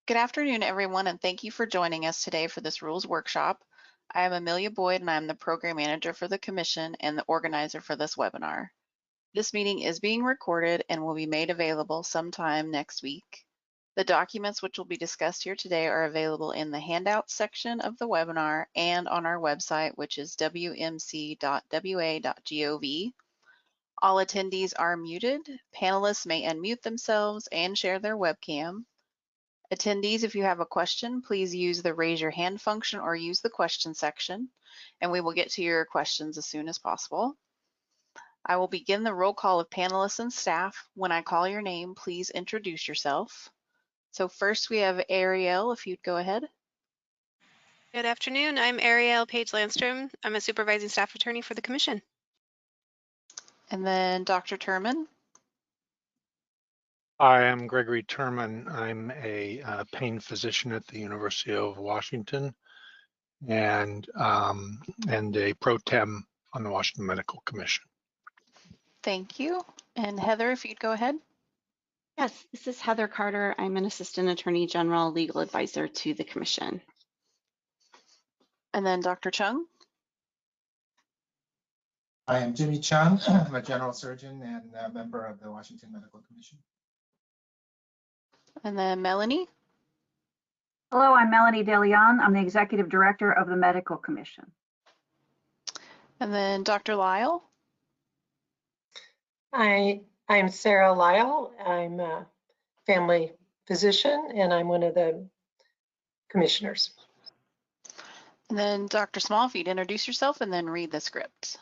Good afternoon, everyone, and thank you for joining us today for this rules workshop. I am Amelia Boyd, and I'm the program manager for the Commission and the organizer for this webinar. This meeting is being recorded and will be made available sometime next week. The documents which will be discussed here today are available in the handouts section of the webinar and on our website, which is wmc.wa.gov. All attendees are muted. Panelists may unmute themselves and share their webcam. Attendees, if you have a question, please use the raise your hand function or use the question section, and we will get to your questions as soon as possible. I will begin the roll call of panelists and staff. When I call your name, please introduce yourself. So first we have Ariel, if you'd go ahead. Good afternoon. I'm Ariel Page Landstrom. I'm a supervising staff attorney for the Commission. And then Dr. Turman. I am Gregory Turman. I'm a pain physician at the University of Washington and a pro tem on the Washington Medical Commission. Thank you. And Heather, if you'd go ahead. Yes, this is Heather Carter. I'm an Assistant Attorney General Legal Advisor to the Commission. And then Dr. Chung. I am Jimmy Chung. I'm a general surgeon and a member of the Washington Medical Commission. And then Melanie. Hello, I'm Melanie DeLeon. I'm the Executive Director of the Medical Commission. And then Dr. Lyle. I'm Sarah Lyle. I'm a family physician and I'm one of the commissioners. And then Dr. Small, if you'd introduce yourself and then read the script.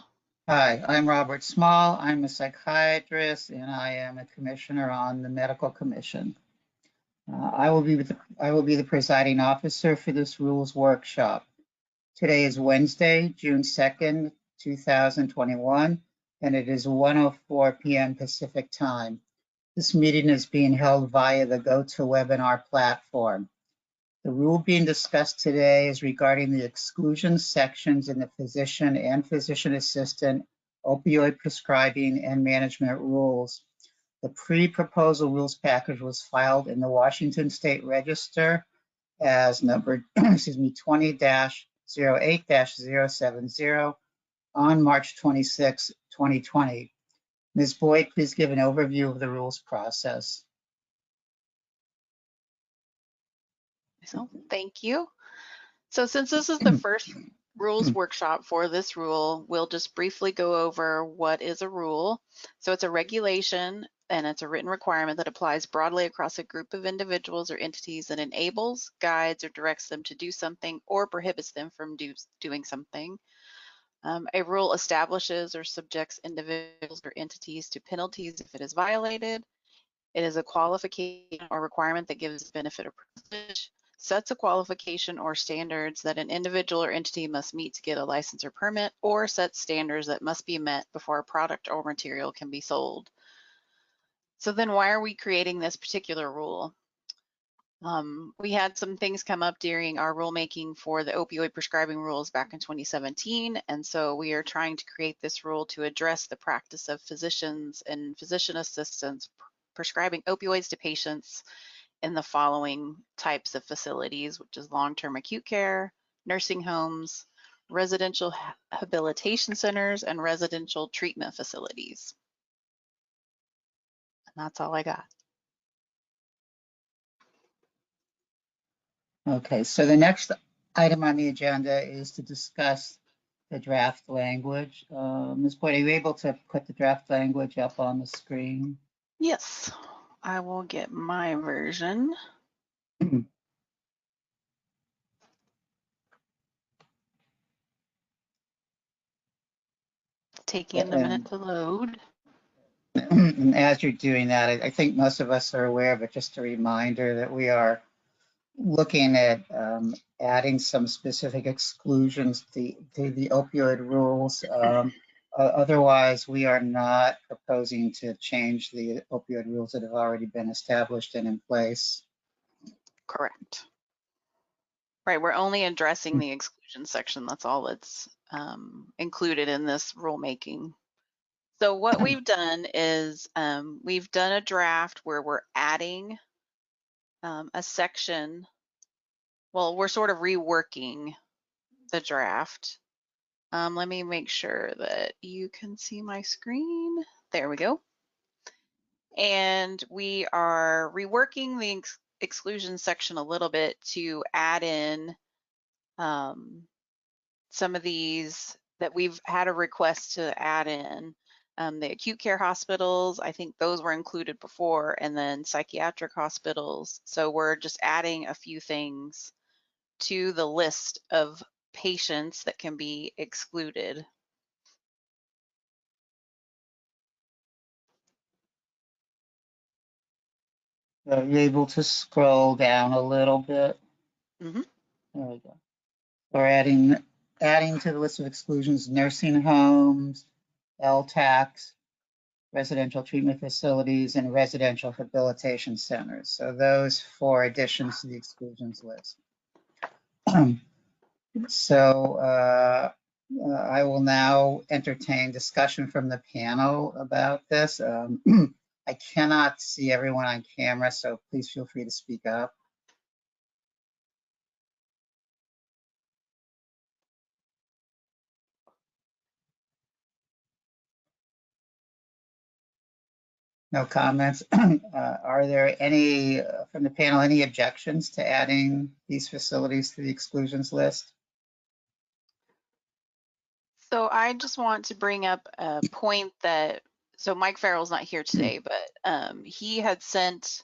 Hi, I'm Robert Small. I'm a psychiatrist and I am a commissioner on the Medical Commission. I will be the presiding officer for this rules workshop. Today is Wednesday, June 2nd, 2021, and it is 1:04 p.m. Pacific time. This meeting is being held via the GoToWebinar platform. The rule being discussed today is regarding the exclusion sections in the physician and physician assistant opioid prescribing and management rules. The pre-proposal rules package was filed in the Washington State Register as number 20-08-070 on March 26, 2020. Ms. Boyd, please give an overview of the rules process. So, thank you. So since this is the first rules workshop for this rule, we'll just briefly go over what is a rule. So it's a regulation and it's a written requirement that applies broadly across a group of individuals or entities that enables, guides, or directs them to do something or prohibits them from doing something. A rule establishes or subjects individuals or entities to penalties if it is violated. It is a qualification or requirement that gives benefit or privilege, sets a qualification or standards that an individual or entity must meet to get a license or permit, or sets standards that must be met before a product or material can be sold. So then why are we creating this particular rule? We had some things come up during our rulemaking for the opioid prescribing rules back in 2017, and so we are trying to create this rule to address the practice of physicians and physician assistants prescribing opioids to patients in the following types of facilities, which is long-term acute care, nursing homes, residential rehabilitation centers, and residential treatment facilities. And that's all I got. Okay, so the next item on the agenda is to discuss the draft language. Ms. Boyd, are you able to put the draft language up on the screen? Yes, I will get my version. Taking a minute to load. And as you're doing that, I think most of us are aware, but just a reminder that we are looking at adding some specific exclusions to the opioid rules. Otherwise, we are not proposing to change the opioid rules that have already been established and in place. Correct. Right, we're only addressing the exclusion section. That's all that's included in this rulemaking. So what we've done is we've done a draft where we're adding a section. Well, we're sort of reworking the draft. Let me make sure that you can see my screen. There we go. And we are reworking the exclusion section a little bit to add in some of these that we've had a request to add in. The acute care hospitals, I think those were included before, and then psychiatric hospitals. So we're just adding a few things to the list of patients that can be excluded. Are you able to scroll down a little bit? Mhm. There we go. We're adding to the list of exclusions, nursing homes, LTACs, residential treatment facilities, and residential rehabilitation centers. So those 4 additions to the exclusions list. So I will now entertain discussion from the panel about this. I cannot see everyone on camera, so please feel free to speak up. No comments. Are there any from the panel, any objections to adding these facilities to the exclusions list? So I just want to bring up a point that, so Mike Farrell's not here today, but he had sent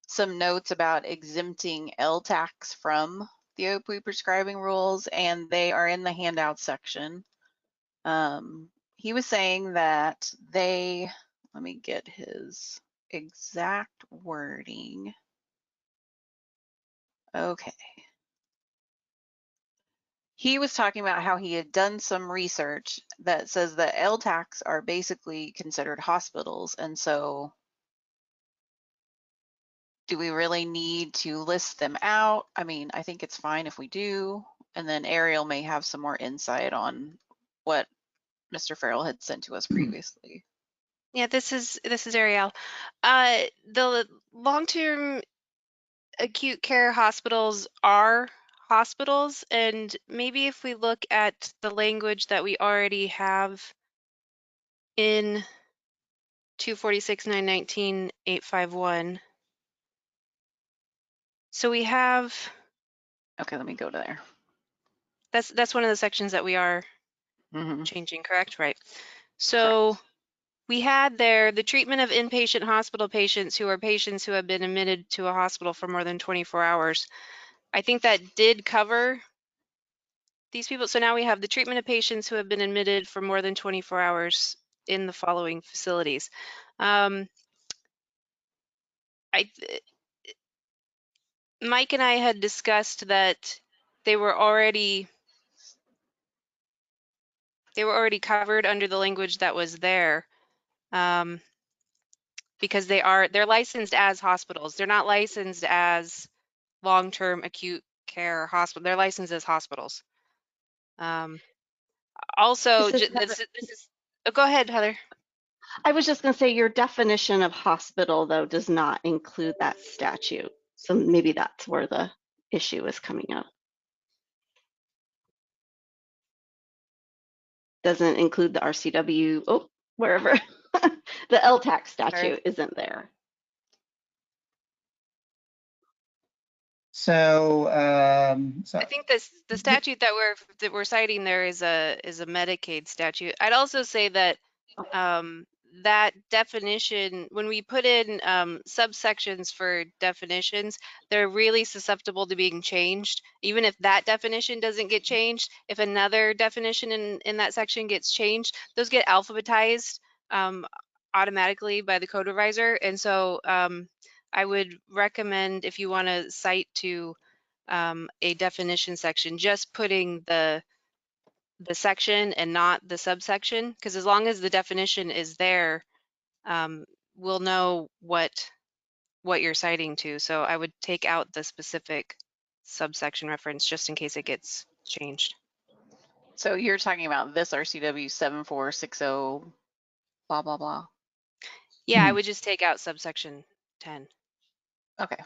some notes about exempting LTACs from the opioid prescribing rules, and they are in the handout section. He was saying that they, let me get his exact wording. Okay. He was talking about how he had done some research that says that LTACs are basically considered hospitals. And so do we really need to list them out? I mean, I think it's fine if we do. And then Ariel may have some more insight on what Mr. Farrell had sent to us previously. Yeah, this is Ariel. The long-term acute care hospitals are hospitals, and maybe if we look at the language that we already have in 246-919-851. So we have, Okay, let me go to there. that's one of the sections that we are changing, correct? Right. So Correct. we had there the treatment of inpatient hospital patients who are patients who have been admitted to a hospital for more than 24 hours. I think that did cover these people. So now we have the treatment of patients who have been admitted for more than 24 hours in the following facilities. Mike and I had discussed that they were already covered under the language that was there, because they're licensed as hospitals. They're not licensed as long-term acute care hospital. They're licensed as hospitals. Also, This is this is. Oh, go ahead, Heather. I was just going to say your definition of hospital, though, does not include that statute. So maybe that's where the issue is coming up. Doesn't include the RCW, oh, wherever. The LTAC statute isn't there. So, I think the statute that we're citing there is a Medicaid statute. I'd also say that that definition, when we put in subsections for definitions, they're really susceptible to being changed. Even if that definition doesn't get changed, if another definition in that section gets changed, those get alphabetized automatically by the code reviser. And so I would recommend, if you want to cite to a definition section, just putting the section and not the subsection, because as long as the definition is there, we'll know what you're citing to. So I would take out the specific subsection reference just in case it gets changed. So you're talking about this RCW 7460 blah, blah, blah. Yeah, I would just take out subsection 10. Okay.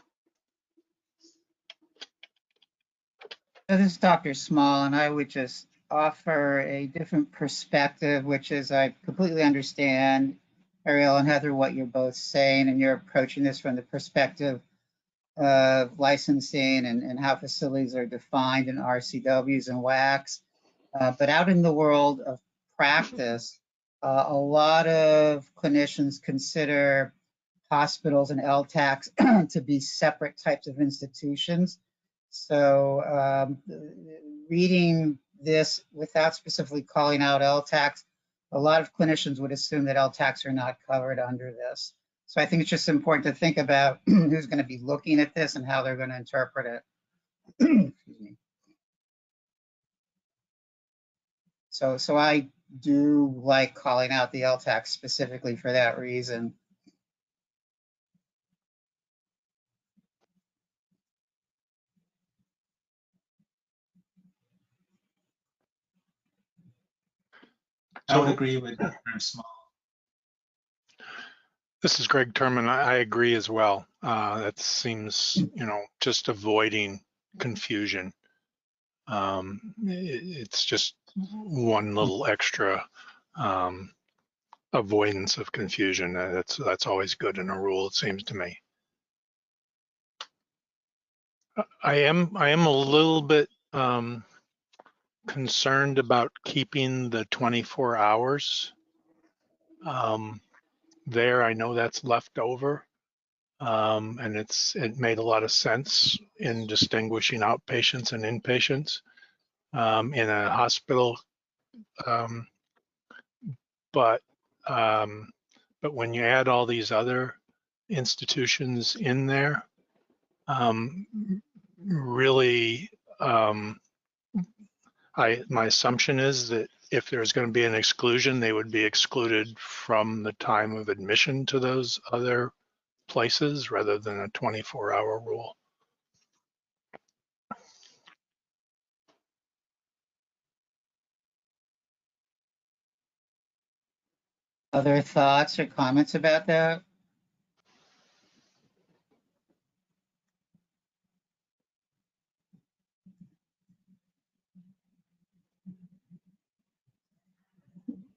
This is Dr. Small, and I would just offer a different perspective, which is I completely understand, Ariel and Heather, what you're both saying, and you're approaching this from the perspective of licensing and how facilities are defined in RCWs and WACs. But out in the world of practice, a lot of clinicians consider hospitals and LTACs to be separate types of institutions. So reading this without specifically calling out LTACs, a lot of clinicians would assume that LTACs are not covered under this. So I think it's just important to think about who's going to be looking at this and how they're going to interpret it. Excuse me. So I do like calling out the LTACs specifically for that reason. I would agree with Dr. Small. This is Greg Turman. I agree as well. That seems, just avoiding confusion. It's just one little extra avoidance of confusion. That's always good in a rule, it seems to me. I am a little bit concerned about keeping the 24 hours. There, I know that's left over, and it made a lot of sense in distinguishing outpatients and inpatients in a hospital. But when you add all these other institutions in there, really, my assumption is that if there's going to be an exclusion, they would be excluded from the time of admission to those other places rather than a 24-hour rule. Other thoughts or comments about that?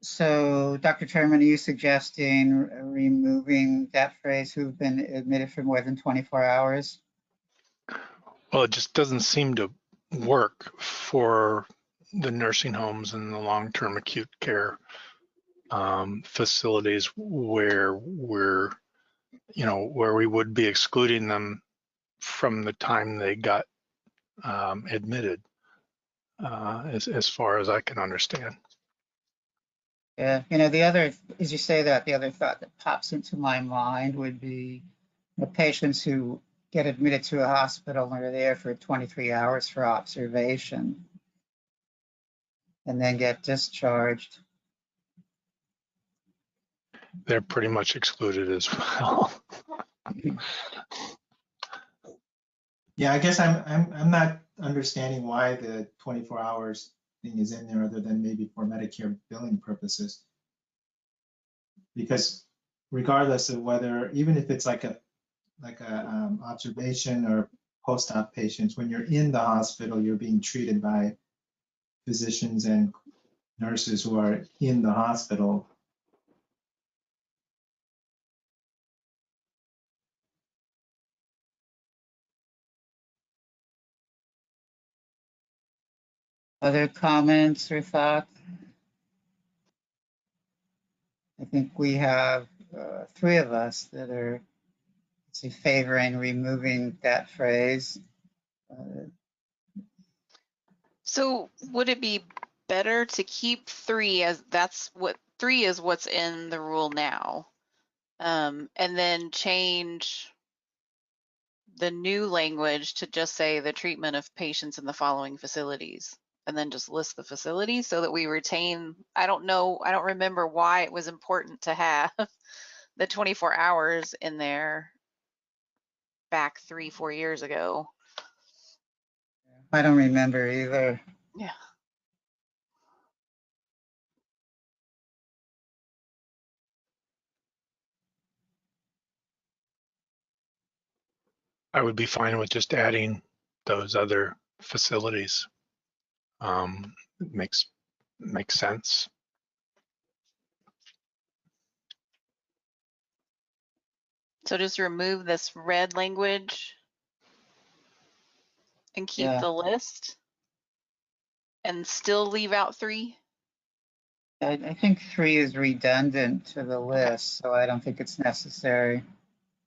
So, Dr. Turman, are you suggesting removing that phrase, who've been admitted for more than 24 hours? Well, it just doesn't seem to work for the nursing homes and the long-term acute care facilities where where we would be excluding them from the time they got admitted, as far as I can understand. Yeah, the other, as you say that, the other thought that pops into my mind would be the patients who get admitted to a hospital and are there for 23 hours for observation and then get discharged. They're pretty much excluded as well. Yeah, I guess I'm not understanding why the 24 hours thing is in there other than maybe for Medicare billing purposes. Because regardless of whether, even if it's like a observation or post-op patients, when you're in the hospital, you're being treated by physicians and nurses who are in the hospital. Other comments or thoughts? I think we have 3 of us that are favoring removing that phrase. So would it be better to keep 3 as that's what 3 is what's in the rule now, and then change the new language to just say the treatment of patients in the following facilities, and then just list the facilities so that we retain, I don't remember why it was important to have the 24 hours in there back 3-4 years ago. I don't remember either. Yeah. I would be fine with just adding those other facilities. It makes sense. So just remove this red language and keep Yeah. the list and still leave out 3? I think 3 is redundant to the list, so I don't think it's necessary.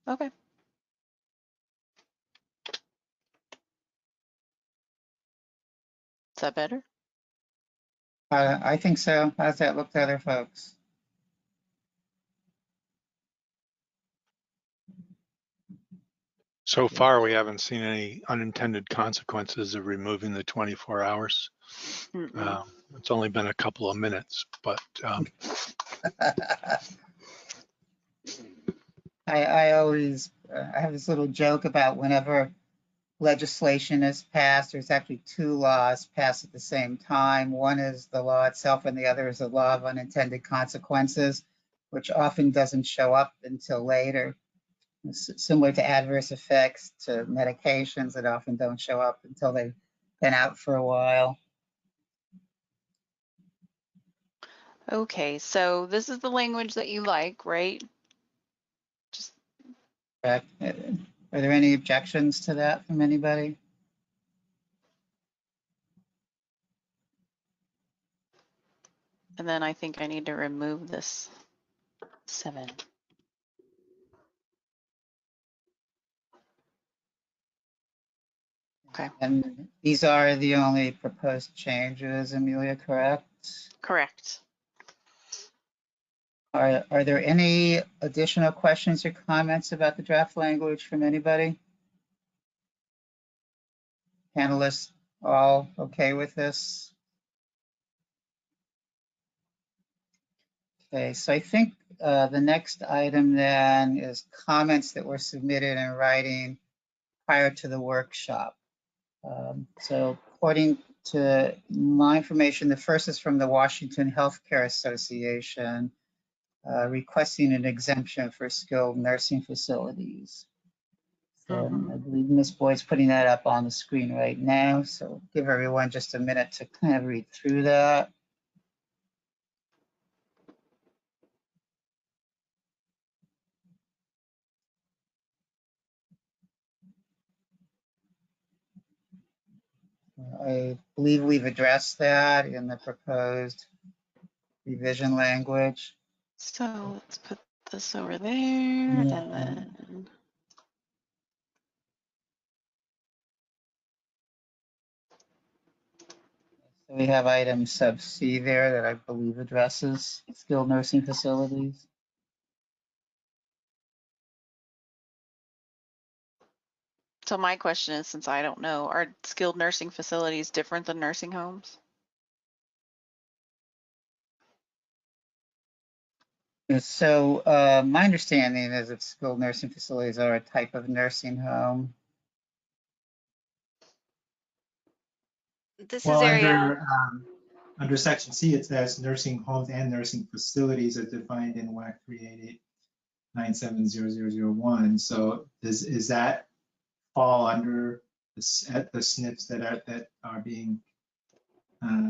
Okay. Is that better? I think so. How's that look to other folks? So far, we haven't seen any unintended consequences of removing the 24 hours. It's only been a couple of minutes, but I always I have this little joke about whenever legislation is passed, there's actually 2 laws passed at the same time. One is the law itself, and the other is the law of unintended consequences, which often doesn't show up until later. Similar to adverse effects to medications that often don't show up until they've been out for a while. Okay, so this is the language that you like, right? Just Are there any objections to that from anybody? and then I think I need to remove this 7. Okay. And these are the only proposed changes, Amelia, correct? Correct. Are there any additional questions or comments about the draft language from anybody? Panelists all okay with this? Okay, so I think the next item then is comments that were submitted in writing prior to the workshop. So according to my information, the first is from the Washington Healthcare Association, requesting an exemption for skilled nursing facilities. So I believe Ms. Boyd's putting that up on the screen right now. So give everyone just a minute to kind of read through that. I believe we've addressed that in the proposed revision language. So let's put this over there Yeah. and then So we have item sub C there that I believe addresses skilled nursing facilities. so my question is, since I don't know, are skilled nursing facilities different than nursing homes? So my understanding is that skilled nursing facilities are a type of nursing home. This Well, is Ariel. under section C, it says nursing homes and nursing facilities are defined in WAC 388-9700001. So is that fall under the SNFs that are being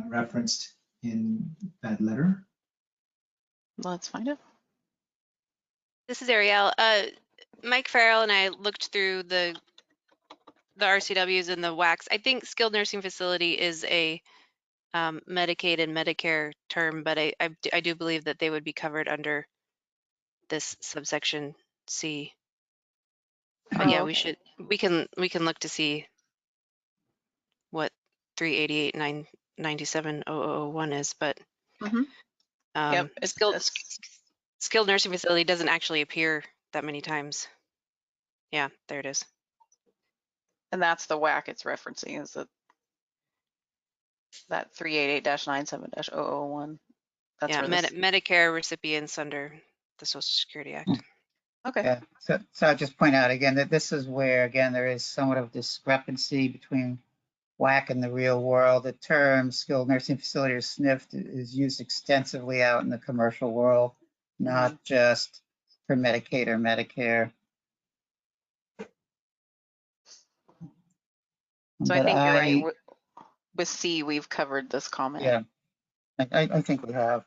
referenced in that letter? Let's find it. This is Ariel. Mike Farrell and I looked through the RCWs and the WACs. I think skilled nursing facility is a Medicaid and Medicare term, but I do believe that they would be covered under this subsection C. But yeah, Oh, okay. we can look to see what 388-997-0001 is, but Yep, skilled nursing facility doesn't actually appear that many times. Yeah, there it is. and that's the WAC it's referencing, is that 388-97-001. That's Yeah, where this. Medicare recipients under the Social Security Act. Okay. Yeah, so I'll just point out again that this is where, again, there is somewhat of discrepancy between WAC and the real world. The term skilled nursing facility or SNF is used extensively out in the commercial world, not just for Medicaid or Medicare. So I But think you're right. With C, we've covered this comment. yeah, I think we have.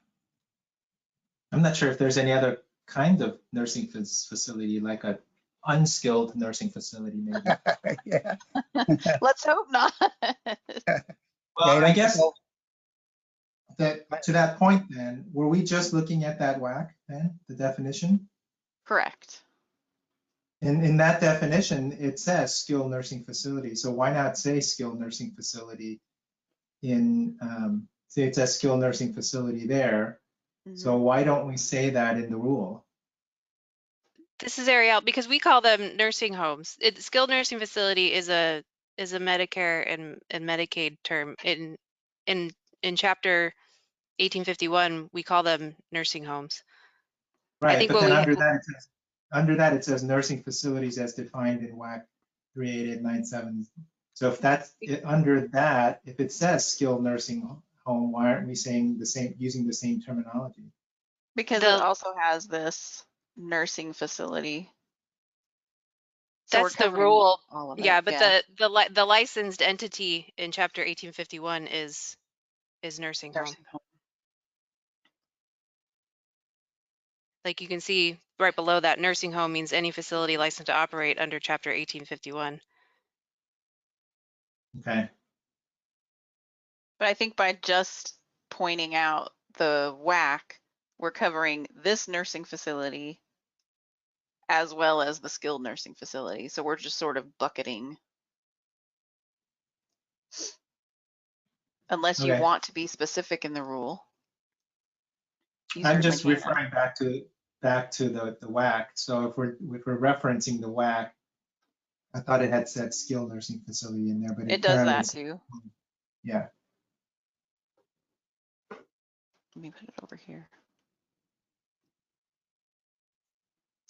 I'm not sure if there's any other kind of nursing facility, like a unskilled nursing facility, maybe. Yeah. Let's hope not. Well, I guess that to that point then, were we just looking at that WAC then, the definition? Correct. In that definition, it says skilled nursing facility. So why not say skilled nursing facility in, say it says skilled nursing facility there. So why don't we say that in the rule? This is Ariel, because we call them nursing homes. Skilled nursing facility is a Medicare and Medicaid term. In chapter 1851, we call them nursing homes. Right, think but what then we under that it says nursing facilities as defined in WAC 38897. So if that's under that, if it says skilled nursing home, why aren't we saying the same, using the same terminology? Because it also has this nursing facility. So that's we're the covering rule. all of it. Yeah, but the licensed entity in chapter 1851 is nursing home. Like you can see right below that, nursing home means any facility licensed to operate under chapter 1851. Okay. But I think by just pointing out the WAC, we're covering this nursing facility as well as the skilled nursing facility. So we're just sort of bucketing. Unless you Okay. want to be specific in the rule. I'm just referring back to the WAC. So if we're referencing the WAC, I thought it had said skilled nursing facility in there, but it does apparently that too. Yeah. Let me put it over here.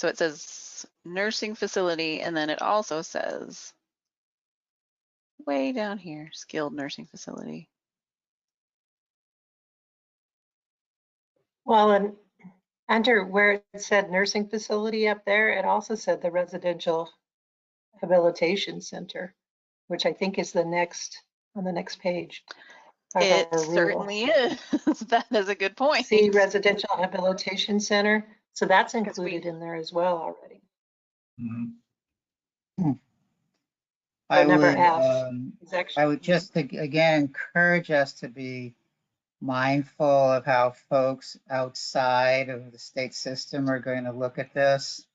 So it says nursing facility, and then it also says way down here, skilled nursing facility. Well, and under where it said nursing facility up there, it also said the residential rehabilitation center, which I think is on the next page. It certainly is. That is a good point. See residential rehabilitation center. So that's included in there as well already. Mm-hmm. I would just again encourage us to be mindful of how folks outside of the state system are going to look at this.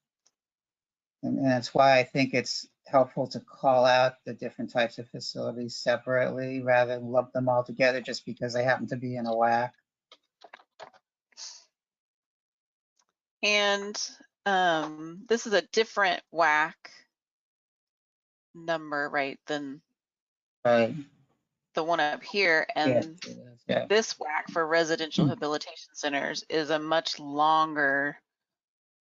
And that's why I think it's helpful to call out the different types of facilities separately rather than lump them all together just because they happen to be in a WAC. And this is a different WAC number, right, than the one up here. And this WAC for residential rehabilitation centers is a much longer,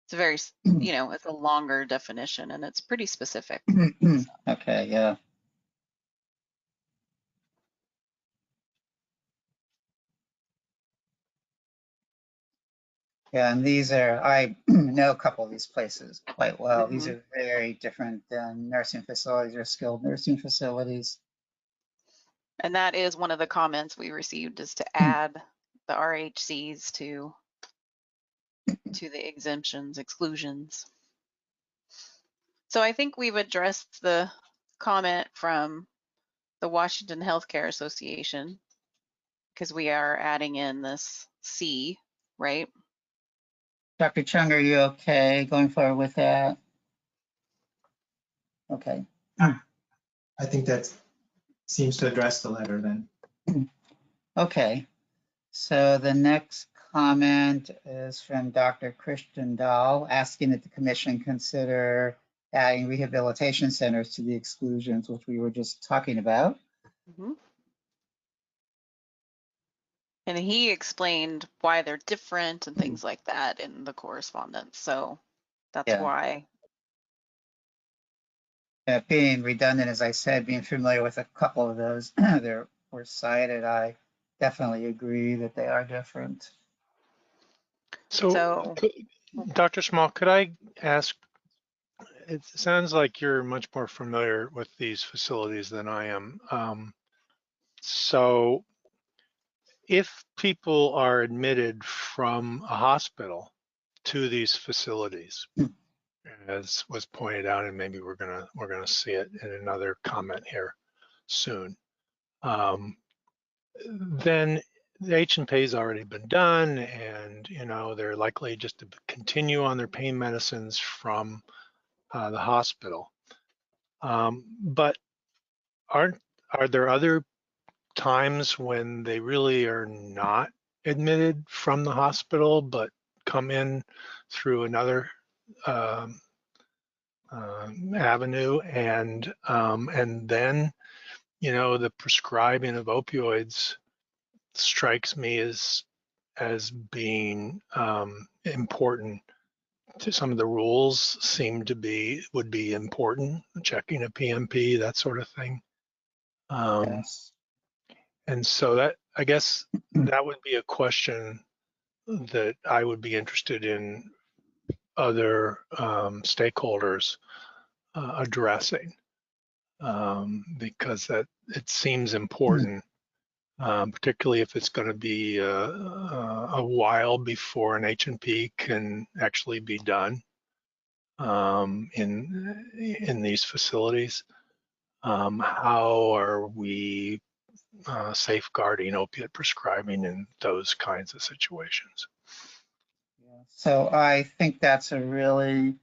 it's a very, it's a longer definition and it's pretty specific. Okay, yeah. Yeah, and these are, I know a couple of these places quite well. These are very different than nursing facilities or skilled nursing facilities. And that is one of the comments we received, is to add the RHCs to the exemptions, exclusions. So I think we've addressed the comment from the Washington Healthcare Association, because we are adding in this C, right? Dr. Chung, are you okay going forward with that? Okay. I think that seems to address the letter then. Okay. So the next comment is from Dr. Christian Dahl, asking that the commission consider adding rehabilitation centers to the exclusions, which we were just talking about. And he explained why they're different and things like that in the correspondence. So that's why. Being redundant, as I said, being familiar with a couple of those that were cited, I definitely agree that they are different. So Dr. Small, could I ask, it sounds like you're much more familiar with these facilities than I am. So if people are admitted from a hospital to these facilities, as was pointed out, and maybe we're gonna see it in another comment here soon, then the H&P has already been done, and they're likely just to continue on their pain medicines from the hospital. But are there other times when they really are not admitted from the hospital, but come in through another avenue, and then the prescribing of opioids strikes me as being important. To some of the rules would be important, checking a PMP, that sort of thing. Yes. And so that, I guess, that would be a question that I would be interested in other stakeholders addressing, because it seems important, particularly if it's going to be a while before an H&P can actually be done in these facilities. How are we safeguarding opiate prescribing in those kinds of situations? So I think that's a really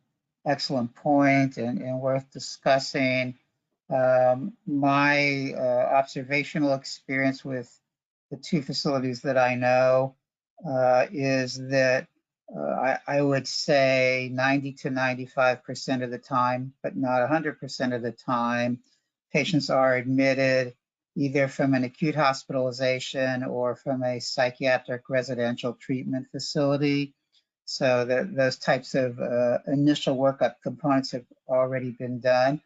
excellent point and worth discussing. My observational experience with the two facilities that I know is that I would say 90 to 95% of the time, but not 100% of the time, patients are admitted either from an acute hospitalization or from a psychiatric residential treatment facility. So those types of initial workup components have already been done.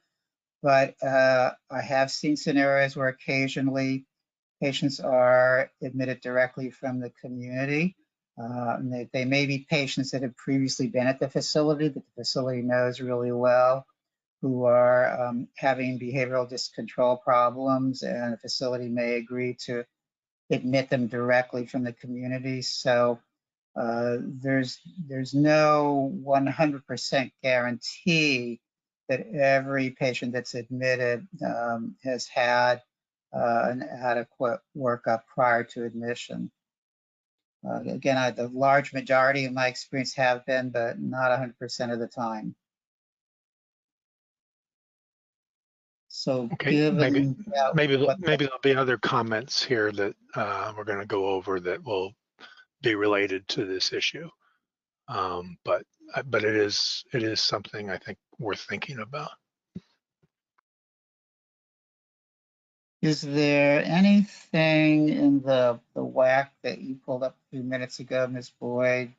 But I have seen scenarios where occasionally patients are admitted directly from the community. They may be patients that have previously been at the facility that the facility knows really well, who are having behavioral discontrol problems, and the facility may agree to admit them directly from the community. So there's no 100% guarantee that every patient that's admitted has had an adequate workup prior to admission. Again, the large majority of my experience have been, but not 100% of the time. So Okay, maybe given there'll be other comments here that we're going to go over that will be related to this issue. But it is something I think worth thinking about. Is there anything in the WAC that you pulled up a few minutes ago, Ms. Boyd,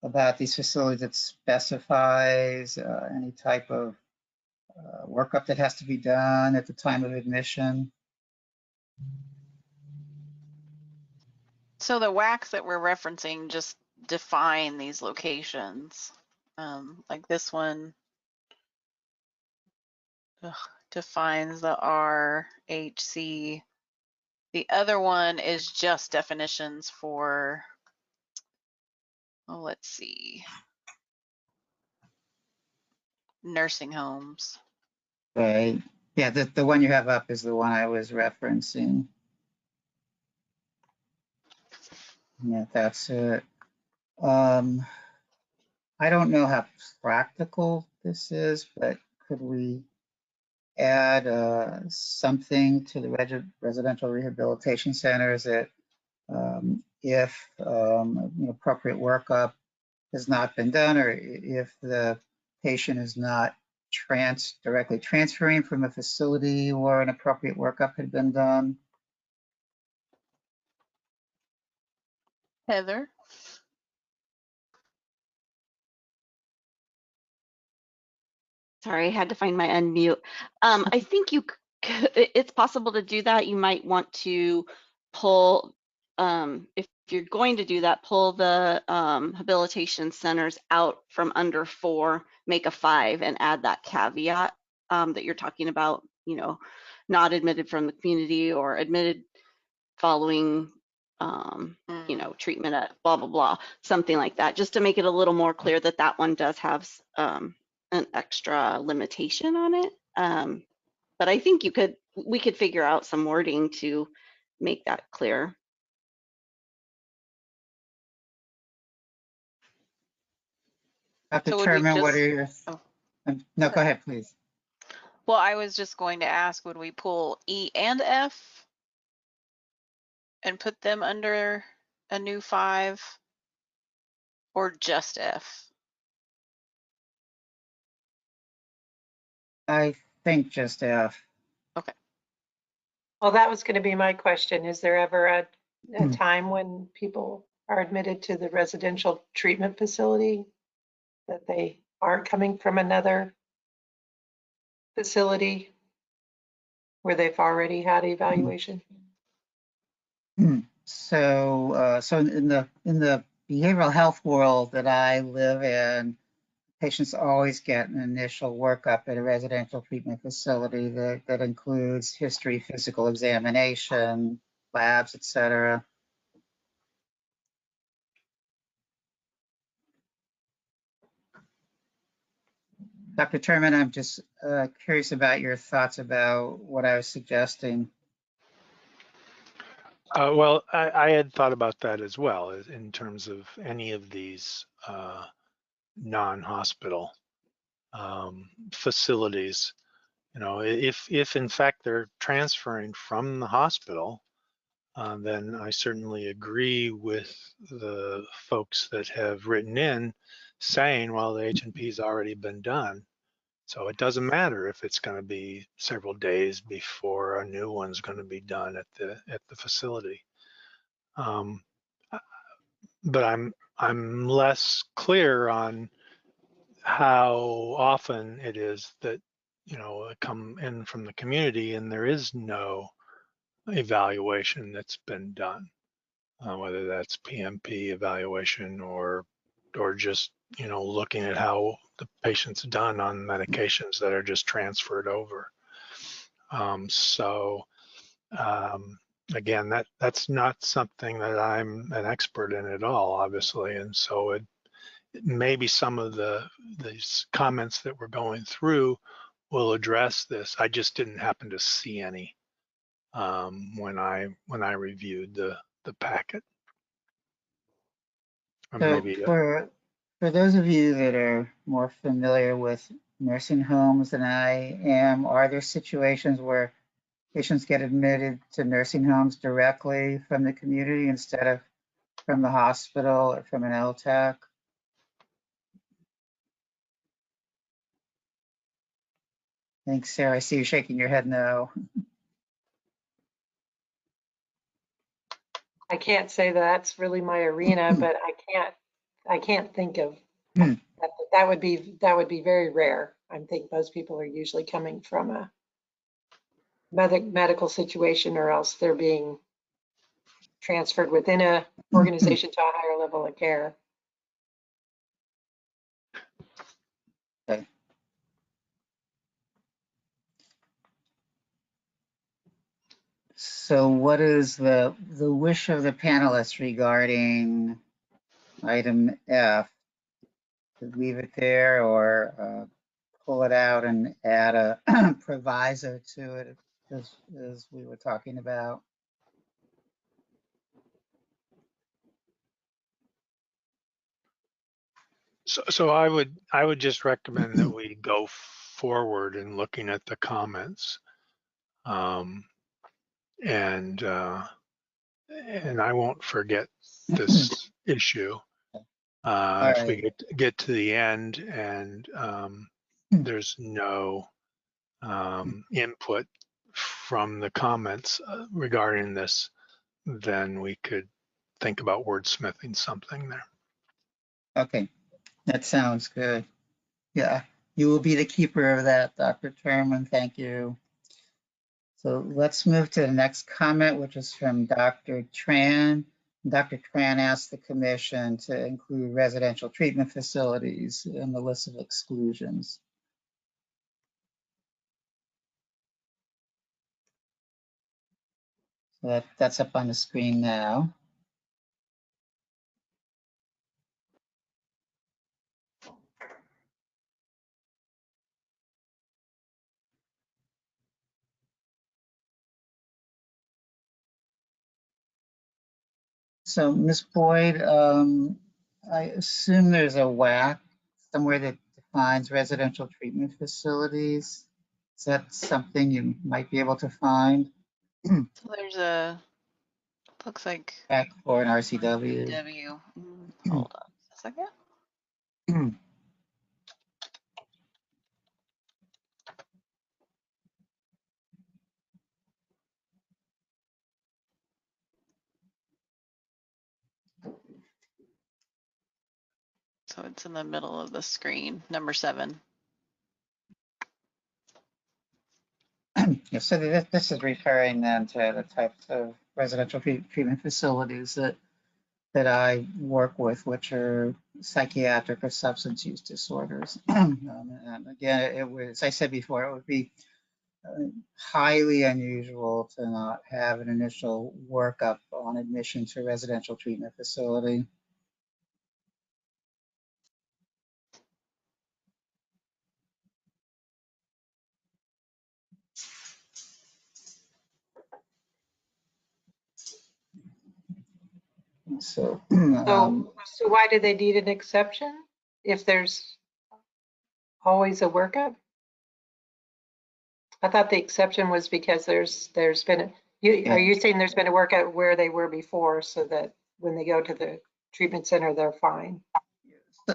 about these facilities that specifies any type of workup that has to be done at the time of admission? So the WACs that we're referencing just define these locations. Like this one defines the RHC. The other one is just definitions for, let's see, nursing homes. Right. Yeah, the one you have up is the one I was referencing. Yeah, that's it. I don't know how practical this is, but could we add something to the residential rehabilitation centers that if appropriate workup has not been done, or if the patient is not directly transferring from a facility where an appropriate workup had been done? Heather? Sorry, I had to find my unmute. I think it's possible to do that. You might want to pull, if if you're going to do that, pull the habilitation centers out from under 4, make a 5, and add that caveat that you're talking about, you know, not admitted from the community or admitted following, you know, treatment at blah, blah, blah, something like that, just to make it a little more clear that that one does have an extra limitation on it. But I think we could figure out some wording to make that clear. Dr. So would we Turman, what just, are your, oh, no, go ahead, please. well, I was just going to ask, would we pull E and F and put them under a new 5, or just F? I think just F. Okay. Well, that was going to be my question. Is there ever a Hmm. time when people are admitted to the residential treatment facility that they aren't coming from another facility where they've already had evaluation? So, so in the behavioral health world that I live in, patients always get an initial workup at a residential treatment facility that includes history, physical examination, labs, et cetera. Dr. Turman, I'm just curious about your thoughts about what I was suggesting. Well, I had thought about that as well in terms of any of these non-hospital facilities. You know, if in fact they're transferring from the hospital, then I certainly agree with the folks that have written in saying, well, the H&P's already been done. So it doesn't matter if it's going to be several days before a new one's going to be done at the facility. But I'm less clear on how often it is that, you know, come in from the community and there is no evaluation that's been done, whether that's PMP evaluation or just, you know, looking at how the patient's done on medications that are just transferred over. Again, that's not something that I'm an expert in at all, obviously, and so maybe some of these comments that we're going through will address this. I just didn't happen to see any when I reviewed the packet. Or So maybe for those of you that are more familiar with nursing homes than I am, are there situations where patients get admitted to nursing homes directly from the community instead of from the hospital or from an LTAC? Thanks, Sarah. I see you shaking your head no. I can't say that's really my arena, but I can't think of that would be very rare. I think most people are usually coming from a medical situation, or else they're being transferred within a organization to a higher level of care. Okay. So what is the wish of the panelists regarding item F? To leave it there or pull it out and add a proviso to it as we were talking about? so I would just recommend that we go forward in looking at the comments, and I won't forget this issue if Right. we get to the end and there's no input from the comments regarding this, then we could think about wordsmithing something there. Okay, that sounds good. Yeah, you will be the keeper of that, Dr. Turman. Thank you. So let's move to the next comment, which is from Dr. Tran. Dr. Tran asked the commission to include residential treatment facilities in the list of exclusions. So that's up on the screen now. So Ms. Boyd, I assume there's a WAC somewhere that defines residential treatment facilities. Is that something you might be able to find? So there's a, looks like WAC for an RCW. W. Hold on a second. So it's in the middle of the screen, number 7. Yeah, so this is referring then to the types of residential treatment facilities that I work with, which are psychiatric or substance use disorders. And again, it was, as I said before, it would be highly unusual to not have an initial workup on admission to a residential treatment facility. So, So why do they need an exception if there's always a workup? I thought the exception was because there's been, are you saying there's been a workup where they were before so that when they go to the treatment center, they're fine?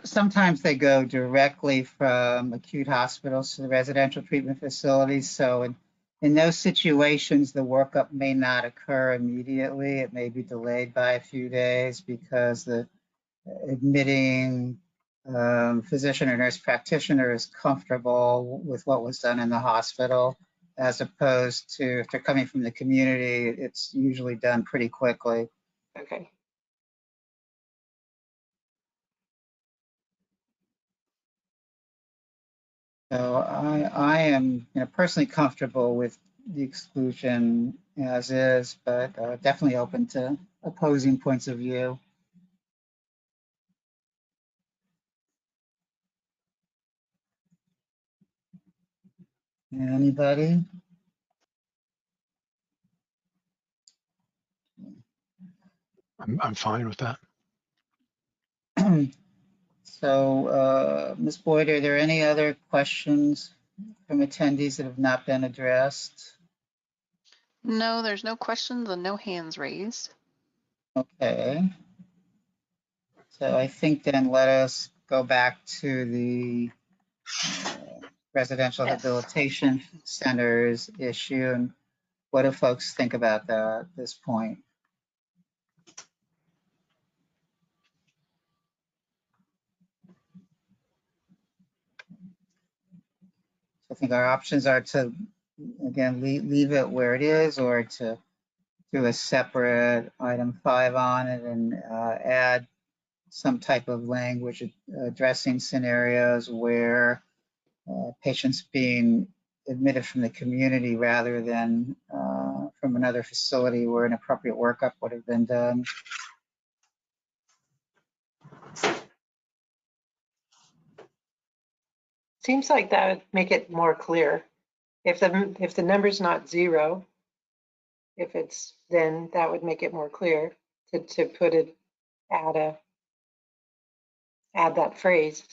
sometimes they go directly from acute hospitals to the residential treatment facilities. So in those situations, the workup may not occur immediately. It may be delayed by a few days because the admitting physician or nurse practitioner is comfortable with what was done in the hospital, as opposed to if they're coming from the community, it's usually done pretty quickly. Okay. So I am personally comfortable with the exclusion as is, but definitely open to opposing points of view. Anybody? I'm fine with that. So, Ms. Boyd, are there any other questions from attendees that have not been addressed? No, there's no questions and no hands raised. Okay. So I think then let us go back to the residential Yes. rehabilitation centers issue. And what do folks think about that at this point? I think our options are to, again, leave it where it is, or to do a separate item 5 on it and add some type of language addressing scenarios where patients being admitted from the community rather than from another facility where an appropriate workup would have been done. Seems like that would make it more clear. If the number's not 0, if it's, then that would make it more clear to put it, add that phrase.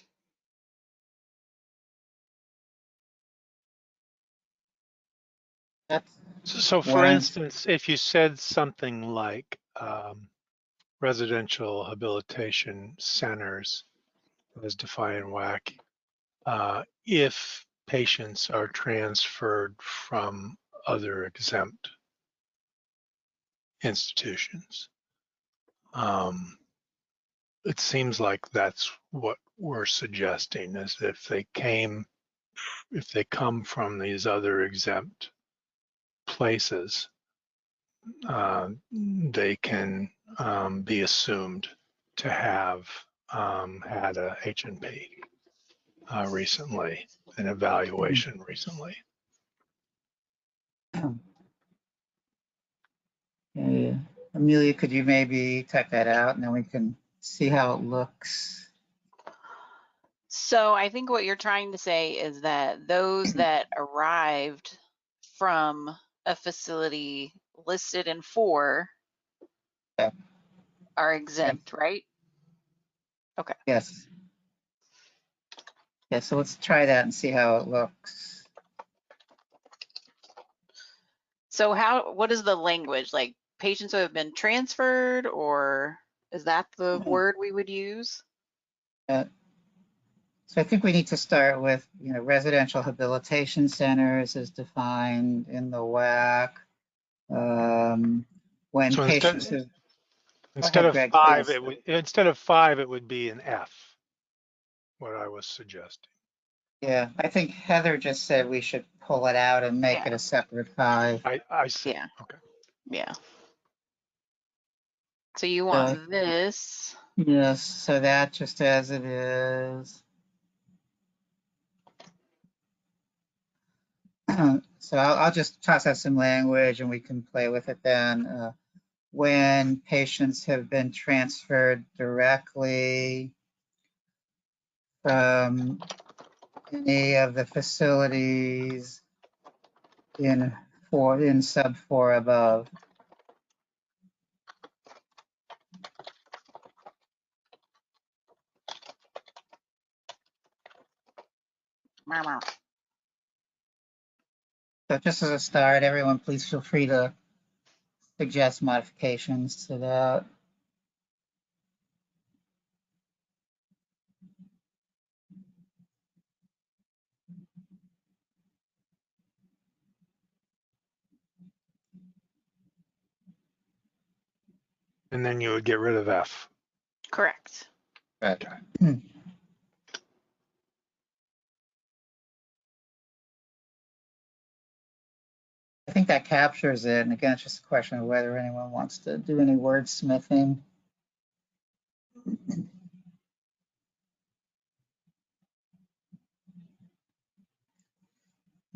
So for instance, if you said something like residential rehabilitation centers as defined in WAC, if patients are transferred from other exempt institutions, it seems like that's what we're suggesting, is if they come from these other exempt places, they can be assumed to have had a H&P recently, an evaluation recently. Yeah. Amelia, could you maybe type that out and then we can see how it looks? So I think what you're trying to say is that those that arrived from a facility listed in 4 Yeah. are exempt, right? Okay. Yes. Yeah, so let's try that and see how it looks. So what is the language? Like patients who have been transferred, or is that the word we would use? So I think we need to start with, residential rehabilitation centers is defined in the WAC. When So patients have, instead of Greg, 5, please. it would be an F, what I was suggesting. Yeah, I think Heather just said we should pull it out and make it a separate 5. I see. Yeah. Okay. Yeah. So you want this. Yes, so that just as it is. So I'll just toss out some language and we can play with it then. When patients have been transferred directly from any of the facilities in sub 4 above. So just as a start, everyone please feel free to suggest modifications to that. And then you would get rid of F. Correct. Right. I think that captures it. And again, it's just a question of whether anyone wants to do any wordsmithing.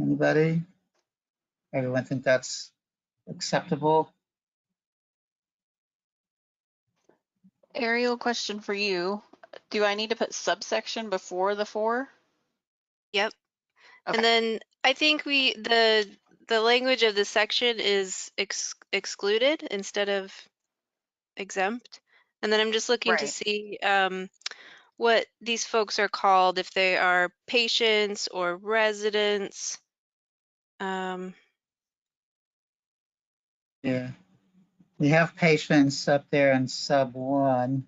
Anybody? Everyone think that's acceptable? Ariel, question for you. Do I need to put subsection before the 4? Yep. Okay. And then I think the language of the section is excluded instead of exempt. And then I'm just looking to Right. see what these folks are called, if they are patients or residents. Yeah. We have patients up there in sub 1.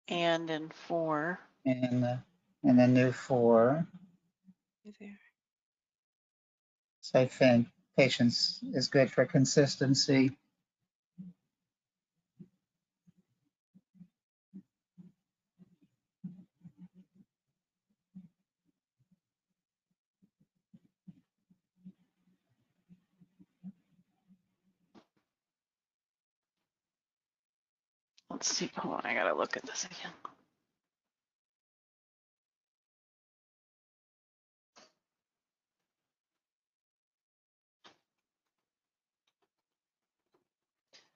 And in 4. And the new 4. So I think patience is good for consistency. Let's see. Hold on. I got to look at this again.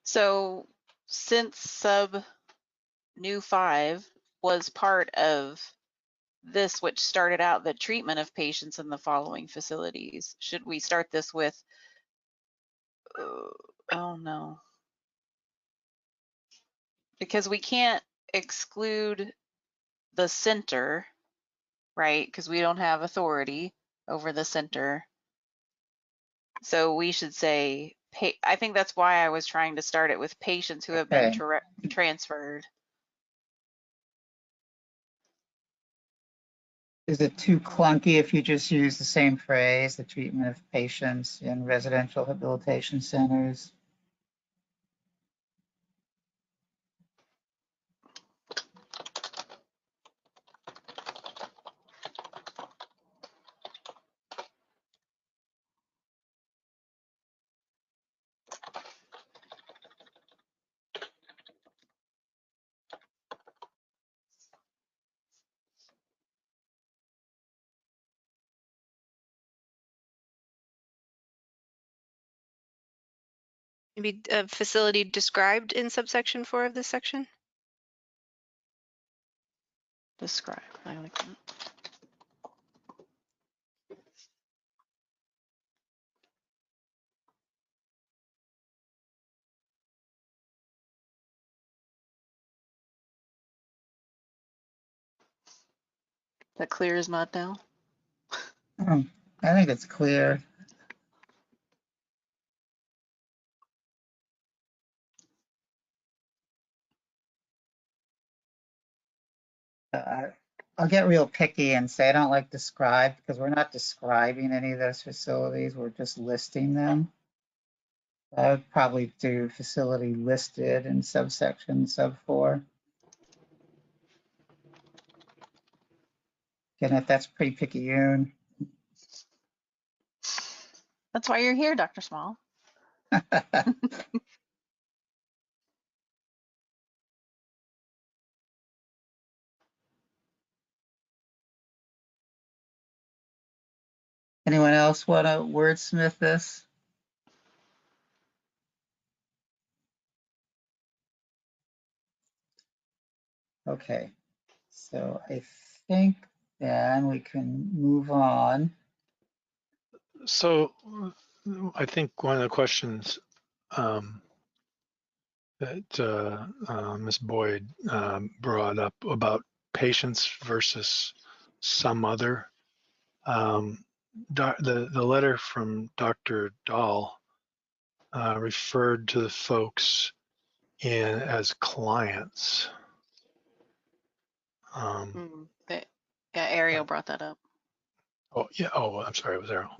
So since sub new 5 was part of this, which started out the treatment of patients in the following facilities, should we start this with, oh no. Because we can't exclude the center, right? Because we don't have authority over the center. So we should say, I think that's why I was trying to start it with patients who have been transferred. Is it too clunky if you just use the same phrase, the treatment of patients in residential rehabilitation centers? maybe a facility described in subsection 4 of this section. Describe. I like that. That clear as mud now. I think it's clear. I'll get real picky and say I don't like describe because we're not describing any of those facilities. We're just listing them. I would probably do facility listed in subsection sub 4. Again, if that's pretty picayune. That's why you're here, Dr. Small. Anyone else want to wordsmith this? Okay, so I think then we can move on. So I think one of the questions that Ms. Boyd brought up about patients versus some other, the letter from Dr. Dahl referred to the folks as clients. Yeah, Ariel brought that up. Oh, yeah. Oh, I'm sorry. It was Errol.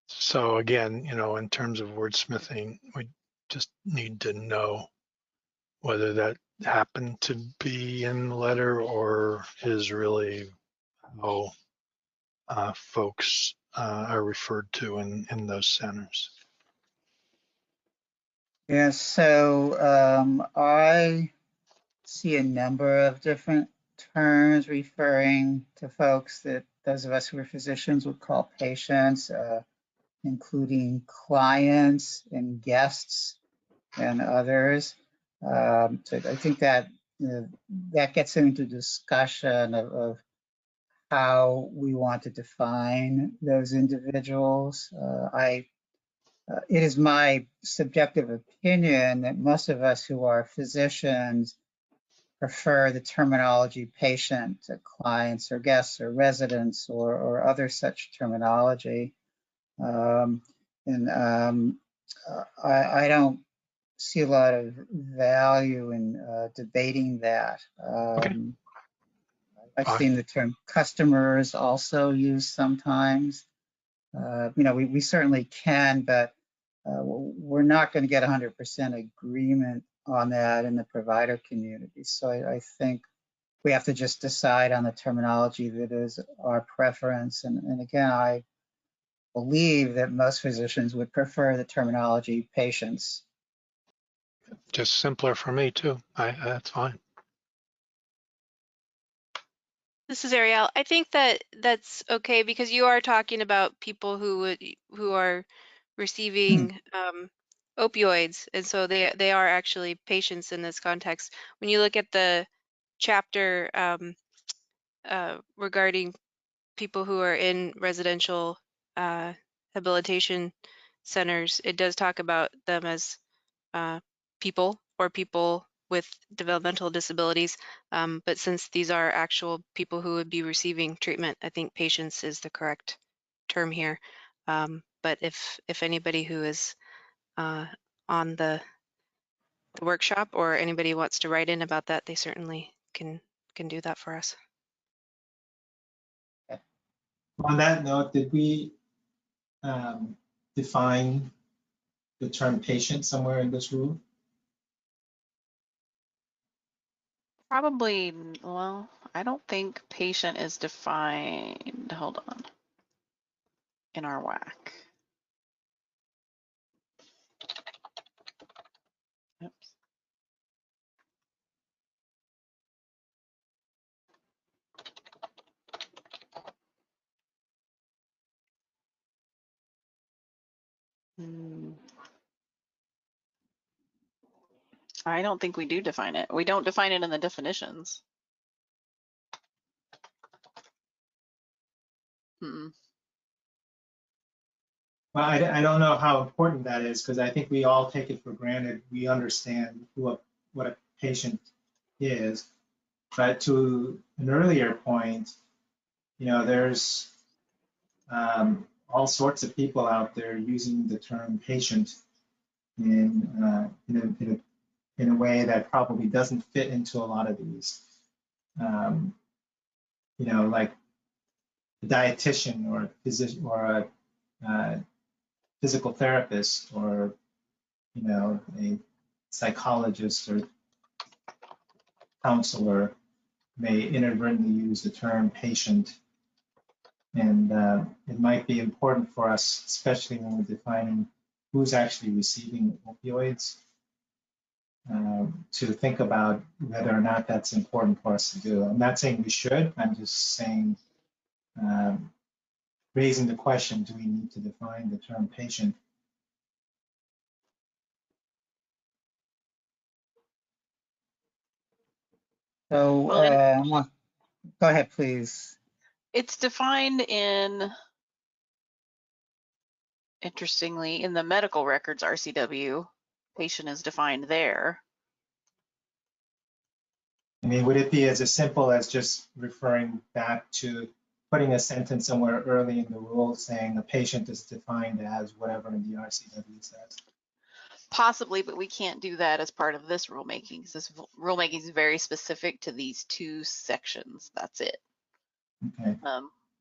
So again, in terms of wordsmithing, we just need to know whether that happened to be in the letter or is really how folks are referred to in those centers. Yeah, so I see a number of different terms referring to folks that those of us who are physicians would call patients, including clients and guests and others. So I think that that gets into discussion of how we want to define those individuals. It is my subjective opinion that most of us who are physicians prefer the terminology patient to clients or guests or residents or other such terminology. I don't see a lot of value in debating that. Okay. I've seen the term customers also used sometimes. We certainly can, but we're not going to get 100% agreement on that in the provider community. So I think we have to just decide on the terminology that is our preference. And again, I believe that most physicians would prefer the terminology patients. Just simpler for me too. That's fine. This is Ariel. I think that that's okay because you are talking about people who are receiving opioids, and so they are actually patients in this context. When you look at the chapter regarding people who are in residential rehabilitation centers, it does talk about them as people or people with developmental disabilities. But since these are actual people who would be receiving treatment, I think patients is the correct term here. But if anybody who is on the workshop or anybody wants to write in about that, they certainly can do that for us. On that note, did we define the term patient somewhere in this rule? Probably, well, I don't think patient is defined. Hold on. In our WAC. Oops. I don't think we do define it. We don't define it in the definitions. Mm-mm. Well, I don't know how important that is because I think we all take it for granted. We understand what a patient is. But to an earlier point, you know, there's all sorts of people out there using the term patient in a way that probably doesn't fit into a lot of these. You know, like a dietitian or a physician or a physical therapist or, you know, a psychologist or counselor may inadvertently use the term patient. And it might be important for us, especially when we're defining who's actually receiving opioids, to think about whether or not that's important for us to do. I'm not saying we should, I'm just saying, raising the question, do we need to define the term patient? So, Well, go ahead, please. it's defined in, interestingly, in the medical records RCW, patient is defined there. I mean, would it be as simple as just referring back to putting a sentence somewhere early in the rule saying a patient is defined as whatever the RCW says? Possibly, but we can't do that as part of this rulemaking because this rulemaking is very specific to these two sections. That's it. Okay.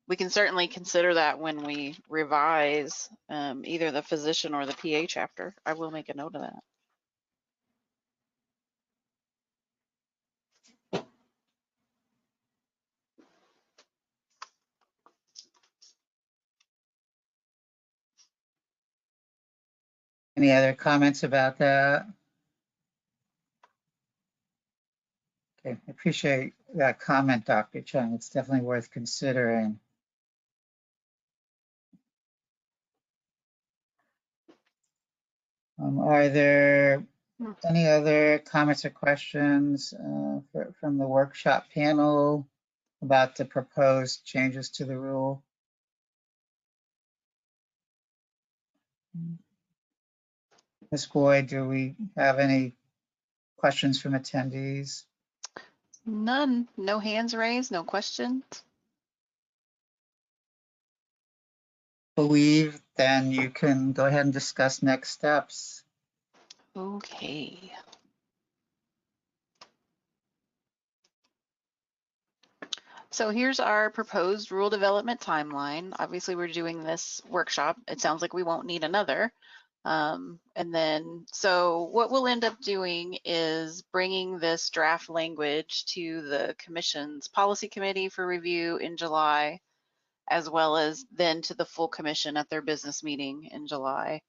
We can certainly consider that when we revise either the physician or the PA chapter. I will make a note of that. Any other comments about that? Okay, I appreciate that comment, Dr. Chung. It's definitely worth considering. Are there any other comments or questions from the workshop panel about the proposed changes to the rule? Ms. Boyd, do we have any questions from attendees? None. No hands raised, no questions. Believe, then you can go ahead and discuss next steps. Okay. So here's our proposed rule development timeline. Obviously, we're doing this workshop. It sounds like we won't need another. So what we'll end up doing is bringing this draft language to the commission's policy committee for review in July, as well as then to the full commission at their business meeting in July,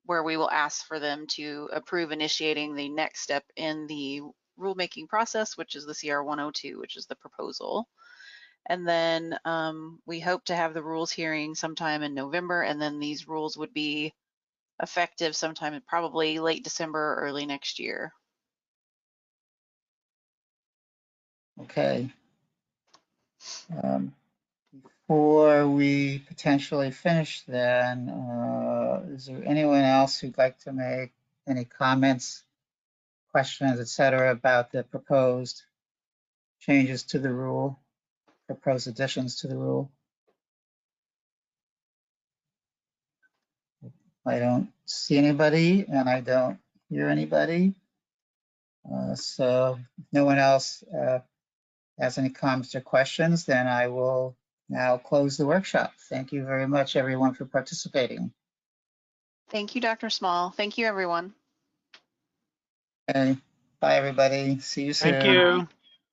where we will ask for them to approve initiating the next step in the rulemaking process, which is the CR 102, which is the proposal. And then we hope to have the rules hearing sometime in November, and then these rules would be effective sometime in probably late December or early next year. Okay. Before we potentially finish then, is there anyone else who'd like to make any comments, questions, etc., about the proposed changes to the rule, proposed additions to the rule? I don't see anybody and I don't hear anybody. So if no one else has any comments or questions, then I will now close the workshop. Thank you very much, everyone, for participating. Thank you, Dr. Small. Thank you, everyone. Okay. Bye, everybody. See you soon. Thank you.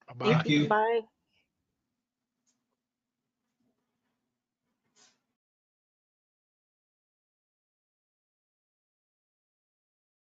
Bye-bye. Thank you. Bye.